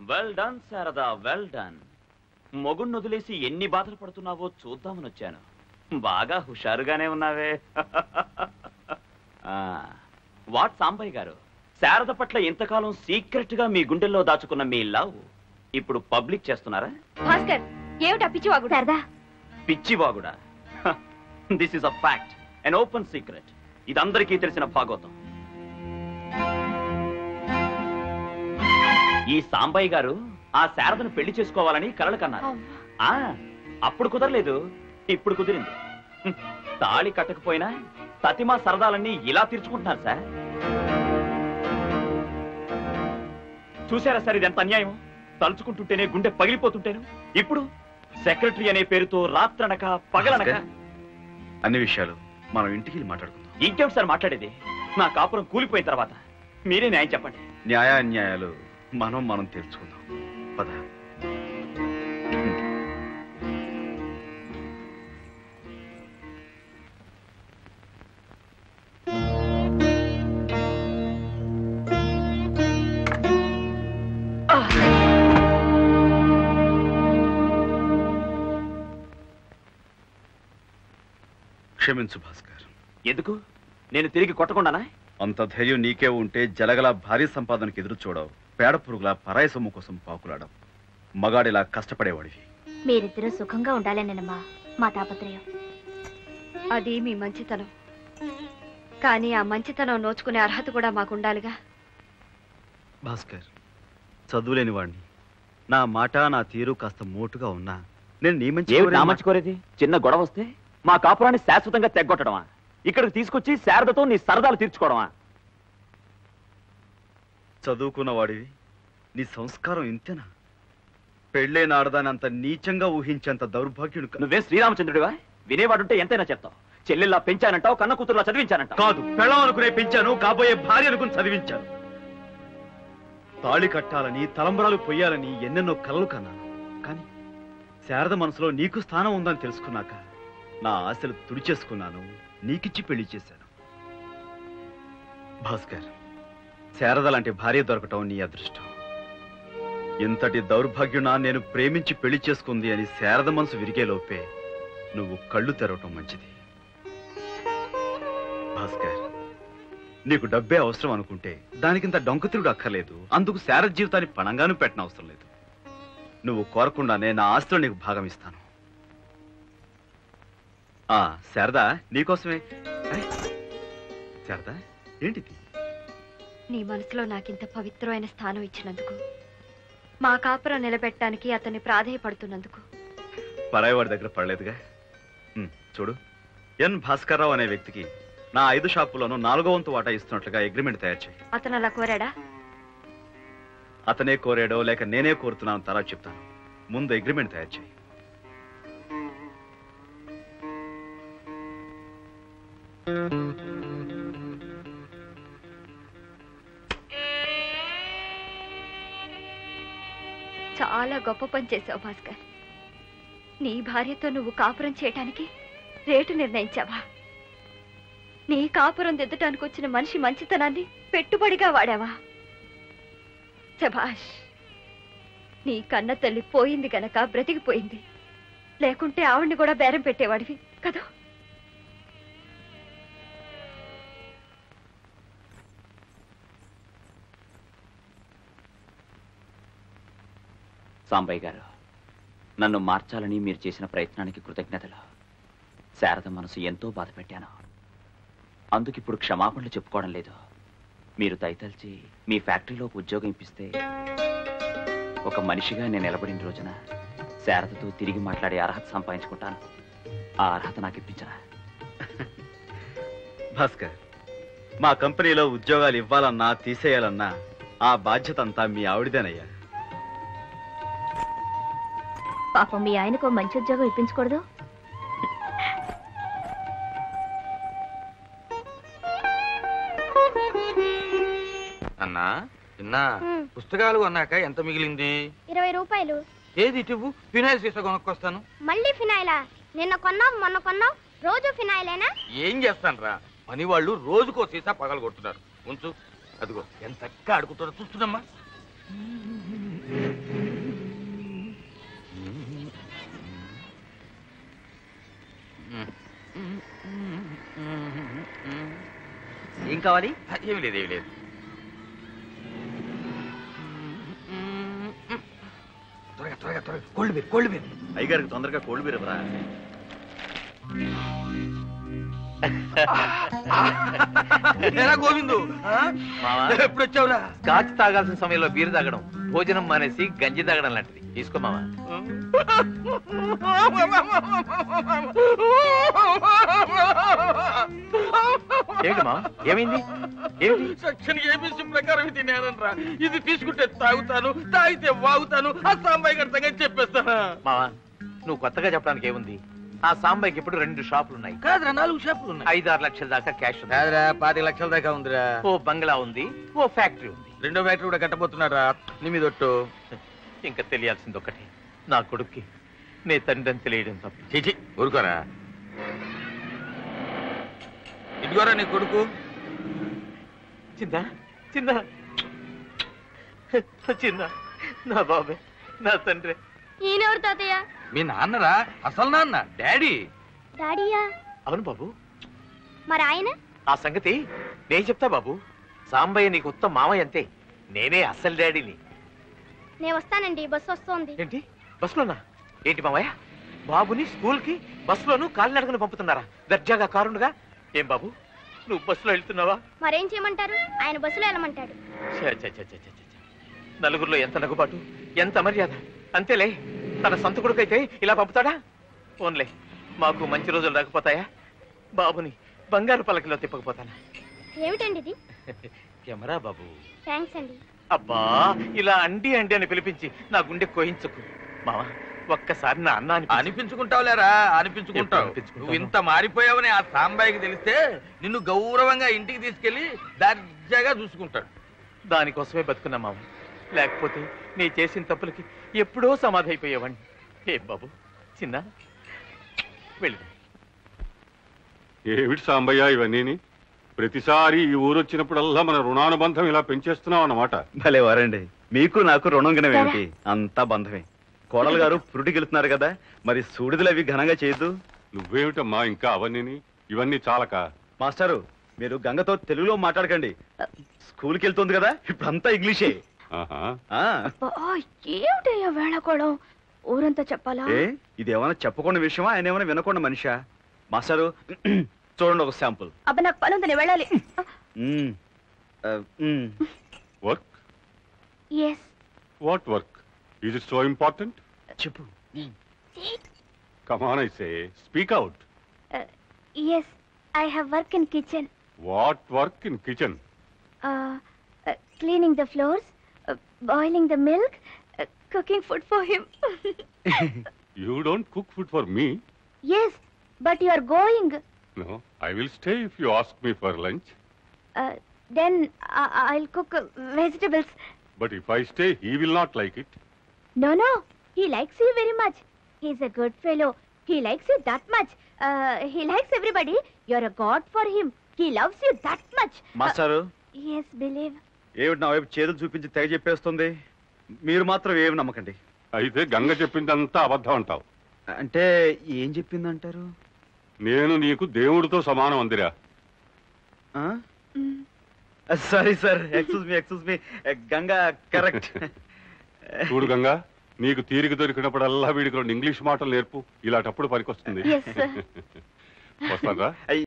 Well done Sharada, well done. మొగుణ్ణి వదిలేసి ఎన్ని బాధలు పడుతున్నావో చూద్దామని వచ్చాను. బాగా హుషారుగానే ఉన్నావే. వాట్ సాంబయ్య గారు, శారద పట్ల ఇంతకాలం సీక్రెట్ గా మీ గుండెల్లో దాచుకున్న మీ లవ్ ఇప్పుడు పబ్లిక్ చేస్తున్నారా? భాస్కర్, ఏమిటా పిచ్చివాగుడు? శారదా, పిచ్చివాగుడా? This is a fact, an open secret. ఇది అందరికీ తెలిసిన భాగవతం. ఈ సాంబయ్య గారు ఆ శారదను పెళ్లి చేసుకోవాలని కలలు కన్నారు. అప్పుడు కుదరలేదు, ఇప్పుడు కుదిరింది. తాళి కట్టకపోయినా సతిమా సరదాలన్నీ ఇలా తీర్చుకుంటున్నారు సార్. చూసారా సార్, ఇది ఎంత అన్యాయం. తలుచుకుంటుంటేనే గుండె పగిలిపోతుంటేను ఇప్పుడు సెక్రటరీ అనే పేరుతో రాత్రనక పగలనక. అన్ని విషయాలు మనం ఇంటికి మాట్లాడుకుందాం. ఇంకేమిటి సార్ మాట్లాడేది? నా కాపురం కూలిపోయిన తర్వాత మీరే న్యాయం చెప్పండి. న్యాయాన్యాయాలు మనం తెలుసుకుందాం. పద. క్షమించు భాస్కర్. ఎందుకు? నేను తిరిగి కొట్టకుండానా? అంత ధైర్యం నీకే ఉంటే జలగల భారీ సంపాదనకు ఎదురు చూడవు, పేడ పురుగుల పరాయి సొమ్ము కోసం పాకులాడవు. మగాడిలా కష్టపడేవాడివి. మీరిద్దరూ సుఖంగా ఉండాలనేనమ్మా మా తాపత్రయం. అది మీ మంచితనం, కానీ ఆ మంచితనం నోచుకునే అర్హత కూడా మాకుండాలిగా. భాస్కర్, చదువులేని వాడిని, నా మాట నా తీరు కాస్త మోటుగా ఉన్నా నేను నీ మంచి కోరేది. చిన్న గొడవ వస్తే మా కాపురాన్ని శాశ్వతంగా తెగ్గొట్టడమా? ఇక్కడికి తీసుకొచ్చి శారదతో నీ సరదాలు తీర్చుకోవడమా? చదువుకున్న వాడివి, నీ సంస్కారం ఇంతేనా? పెళ్ళైన ఆడదాని అంత నీచంగా ఊహించేంత దౌర్భాగ్యుడు. నువ్వే శ్రీరామచంద్రుడివా? వినేవాడుంటే ఎంతైనా చెప్తావు. చెల్లెల్లా పెంచానంటావు, కన్న కూతురులా చదివించానంటావు. కాదు, పెళ్ళం అనుకునే పెంచాను, కాబోయే భార్య అనుకుని చదివించాను. తాళి కట్టాలని, తలంబరాలు పొయ్యాలని ఎన్నెన్నో కలలు కన్నాను. కానీ శారద మనసులో నీకు స్థానం ఉందని తెలుసుకున్నాక నా ఆశలు తుడిచేసుకున్నాను, నీకిచ్చి పెళ్లి చేశాను. భాస్కర్, శారద లాంటి భార్య దొరకటం నీ అదృష్టం. ఇంతటి దౌర్భాగ్యునా నేను ప్రేమించి పెళ్లి చేసుకుంది అని శారద మనసు విరిగేలోపే నువ్వు కళ్ళు తెరవటం మంచిది. భాస్కర్, నీకు డబ్బే అవసరం అనుకుంటే దానికింత డొంకతిరుడు అక్కర్లేదు. అందుకు శారద జీవితాన్ని పణంగాను పెట్టిన అవసరం లేదు. నువ్వు కోరకుండానే నా ఆస్తిలో నీకు భాగం ఇస్తాను. శారదా, నీకోసమే. శారదా, ఏంటిది? నీ మనసులో నాకింత పవిత్రమైన స్థానం ఇచ్చినందుకు, మా కాపురం నిలబెట్టడానికి అతన్ని ప్రాధేయపడుతున్నందుకు. పరాయివాడి దగ్గర పడలేదుగా. చూడు, ఎన్ భాస్కర్రావు అనే వ్యక్తికి నా 5 షాపుల్లోనూ 4వ వంతు వాటా ఇస్తున్నట్లుగా అగ్రిమెంట్ తయారు చేయి. అతను అలా కోరాడా? అతనే కోరాడో లేక నేనే కోరుతున్నాను తర్వాత చెప్తాను. ముందు అగ్రిమెంట్ తయారు చేయి. చాలా గొప్ప పని చేశావు భాస్కర్. నీ భార్యతో నువ్వు కాపురం చేయటానికి రేటు నిర్ణయించావా? నీ కాపురం దిద్దటానికి వచ్చిన మనిషి మంచితనాన్ని పెట్టుబడిగా వాడావా? శభాష్. నీ కన్న తల్లి పోయింది గనక బ్రతికిపోయింది, లేకుంటే ఆవిడ్ని కూడా బేరం పెట్టేవాడివి కదా. సాంబయ్య గారు, నన్ను మార్చాలని మీరు చేసిన ప్రయత్నానికి కృతజ్ఞతలు. శారద మనసు ఎంతో బాధ పెట్టాను. అందుకిప్పుడు క్షమాపణలు చెప్పుకోవడం లేదు. మీరు దయతలిచి మీ ఫ్యాక్టరీలోకి ఉద్యోగం ఇప్పిస్తే ఒక మనిషిగా నేను నిలబడిన రోజున శారదతో తిరిగి మాట్లాడే అర్హత సంపాదించుకుంటాను. ఆ అర్హత నాకు ఇప్పించరా? భాస్కర్, మా కంపెనీలో ఉద్యోగాలు ఇవ్వాలన్నా తీసేయాలన్నా ఆ బాధ్యత అంతా మీ ఆవిడదేనయ్యా. పాపం మీ ఆయనకు మంచి ఉద్యోగం ఇప్పించకూడదు? అన్నా చిన్నా, పుస్తకాలు కొన్నాక ఎంత మిగిలింది? 20 రూపాయలు. ఏది ఇటు? ఫినాయిల్ సీసా కొనుక్కొస్తాను. మళ్ళీ ఫినాయిలా? నిన్న కొన్నావు, మొన్న కొన్నావు, రోజు ఫినాయిలేనా? ఏం చేస్తాను రా, పని వాళ్ళు రోజుకో సీసా పగలు కొడుతున్నారు. ఉంచు, అదిగో ఎంత చక్కగా ఆడుకుంటారో చూస్తున్నామ్మా. ఏం కావాలి? ఏమి లేదు ఏమి లేదు. త్వరగా త్వరగా త్వరగా కోల్డ్ బీర్ కోల్డ్ బీర్. అయ్యగారికి తొందరగా కోల్డ్ బీర్ ఇవ్వరా? ఎలా గోవిందు ఎప్పుడు వచ్చావురా? స్కాచ్ తాగాల్సిన సమయంలో బీరు తాగడం, భోజనం మానేసి గంజి తాగడం లాంటిది. తీసుకో మావా. ఏమిటి మావా, ఏమైంది? ఏమిటి? సెక్షన్ ఏబిసి ప్రకారం తినేనరా. ఇది తీసుకుంటే తాగుతాను, తాగితే వాగుతాను. ఆ సాంబాయి గారి సంగతి చెప్పేస్తానా? మావా, నువ్వు కొత్తగా చెప్పడానికి ఏముంది? ఆ సాంబాయికి ఇప్పుడు 2 షాపులు ఉన్నాయి. కాదురా, 4 షాపులు ఉన్నాయి. 5-6 లక్షల దాకా క్యాష్ ఉంది. కాదురా, 25 లక్షల దాకా ఉందిరా. ఓ బంగ్లా ఉంది, ఓ ఫ్యాక్టరీ ఉంది. 2వ ఫ్యాక్టరీ కూడా కట్టబోతున్నారా? నీ మీద ఒట్టు. ఇంకా తెలియాల్సింది ఒకటి, నా కొడుక్కి నే తండ్రి అని తెలియడం తప్ప. చీచి ఊరుకోరా. ఇదిగోరా నీ కొడుకు. చిన్న చిన్న చిన్న, నా బాబే, నా తండ్రి. ఈయనెవరు తాతయ్య? మీ నాన్నరా, అసలు నాన్న, డాడీ. డాడీయా? అవును బాబు. మరి ఆయన? ఆ సంగతి నేను చెప్తా బాబు. సాంబయ్య నీకు ఉత్తమ మామయ్య అంతే, నేనే అసలు డాడీని. నేను వస్తానండి, బస్సు వస్తోంది. ఏంటి, బస్సులోనా? ఏంటి మామయ్య, బాబుని స్కూల్ కి బస్సులోను కాలినడకను పంపుతున్నారా? దర్జాగా కారుండగా. ఏం బాబు, నువ్వు బస్సులో వెళ్తున్నావా? మరేం చేయమంటారు? ఆయన బస్సులో వెళ్ళమంటాడు. ఛ, ఛ, ఛ, ఛ, ఛ, ఛ. నలుగురిలో ఎంత నగుబాటు, ఎంత మర్యాద. అంతేలే, తన సొంత కొడుకైతే ఇలా పంపుతాడా? ఓన్లే, మాకు మంచి రోజులు రాకపోతాయా? బాబుని బంగారు పలకలో తిప్పకపోతానా? ఏమిటండి ఇది? కెమెరా బాబు. థ్యాంక్స్ అండి. అబ్బా, ఇలా అండి అండి అని పిలిపించి నా గుండె కోయించకు మావా. ఒక్కసారి నా అన్న అనిపించుకుంటావులేరా, అనిపించుకుంటావు. నువ్వు ఇంత మారిపోయావని ఆ సాంబాయికి తెలిస్తే నిన్ను గౌరవంగా ఇంటికి తీసుకెళ్లి దర్జాగా చూసుకుంటాడు. దానికోసమే బతుకున్నా మావ. లేకపోతే నీ చేసిన తప్పులకి ఎప్పుడో సమాధి అయిపోయేవాడిని. ఏం బాబు, చిన్న వెళ్ళి. ఏమిటి సాంబయ్య ఇవన్నీ? ప్రతిసారి ఈ ఊరు వచ్చినప్పుడల్లా మన రుణానుబంధం ఇలా పెంచేస్తున్నాం అన్నమాట. భలే వారండి, మీకు నాకు రుణం గినవేమిటి? అంతా బంధమే. కోడలు గారు పురుటికెళ్తున్నారు కదా, మరి సూడిదలు అవి ఘనంగా చేయొద్దు. నువ్వేమిటమ్మా ఇంకా అవన్నీ? ఇవన్నీ చాలక. మాస్టారు, మీరు గంగతో తెలుగులో మాట్లాడకండి. స్కూల్కి వెళ్తుంది కదా, ఇప్పుడు అంతా ఇంగ్లీషే. ఆహా. ఆ, ఏమిటయ్యా వేళకోళం? ఊరంతా చెప్పాలా? ఏ ఇది ఏమైనా చెప్పకుండా విషయమా, ఆయన ఏమైనా వినకుండా మనిషా? మాస్టారు చూడండి ఒక శాంపుల్. అబ్బా, నాకు పని ఉంది, నేను వెళ్ళాలి. Work? Yes. What work? Is it so important? చెప్పు. Come on, I say. Speak out. Yes, I have work in kitchen. What work in kitchen? Cleaning the floors, boiling the milk, cooking food for him. You don't cook food for me. Yes, but you are going. No, I will stay if you ask me for lunch. Then I'll cook vegetables. But if I stay, he will not like it. No, no. He likes you very much. He's a good fellow. He likes you that much. He likes everybody. You're a god for him. He loves you that much. మాస్టారు, Yes, believe. ఏమిటి నా వైపు చేతులు చూపించి తెగ చెప్పేస్తుంది? మీరు మాత్రం ఏమి నమ్మకండి. అయితే గంగ చెప్పిందంతా అబద్ధం అంటావు. అంటే ఏం చెప్పిందంటారు? నేను నీకు దేవుడితో సమానం అందిరా. Sorry sir, excuse me. Ganga correct. చూడు గంగా, నీకు తీరిక దొరికినప్పుడల్లా వీడికి 2 ఇంగ్లీష్ మాటలు నేర్పు. ఇలాంటప్పుడు పనికొస్తుంది. Yes, sir. వస్తారా?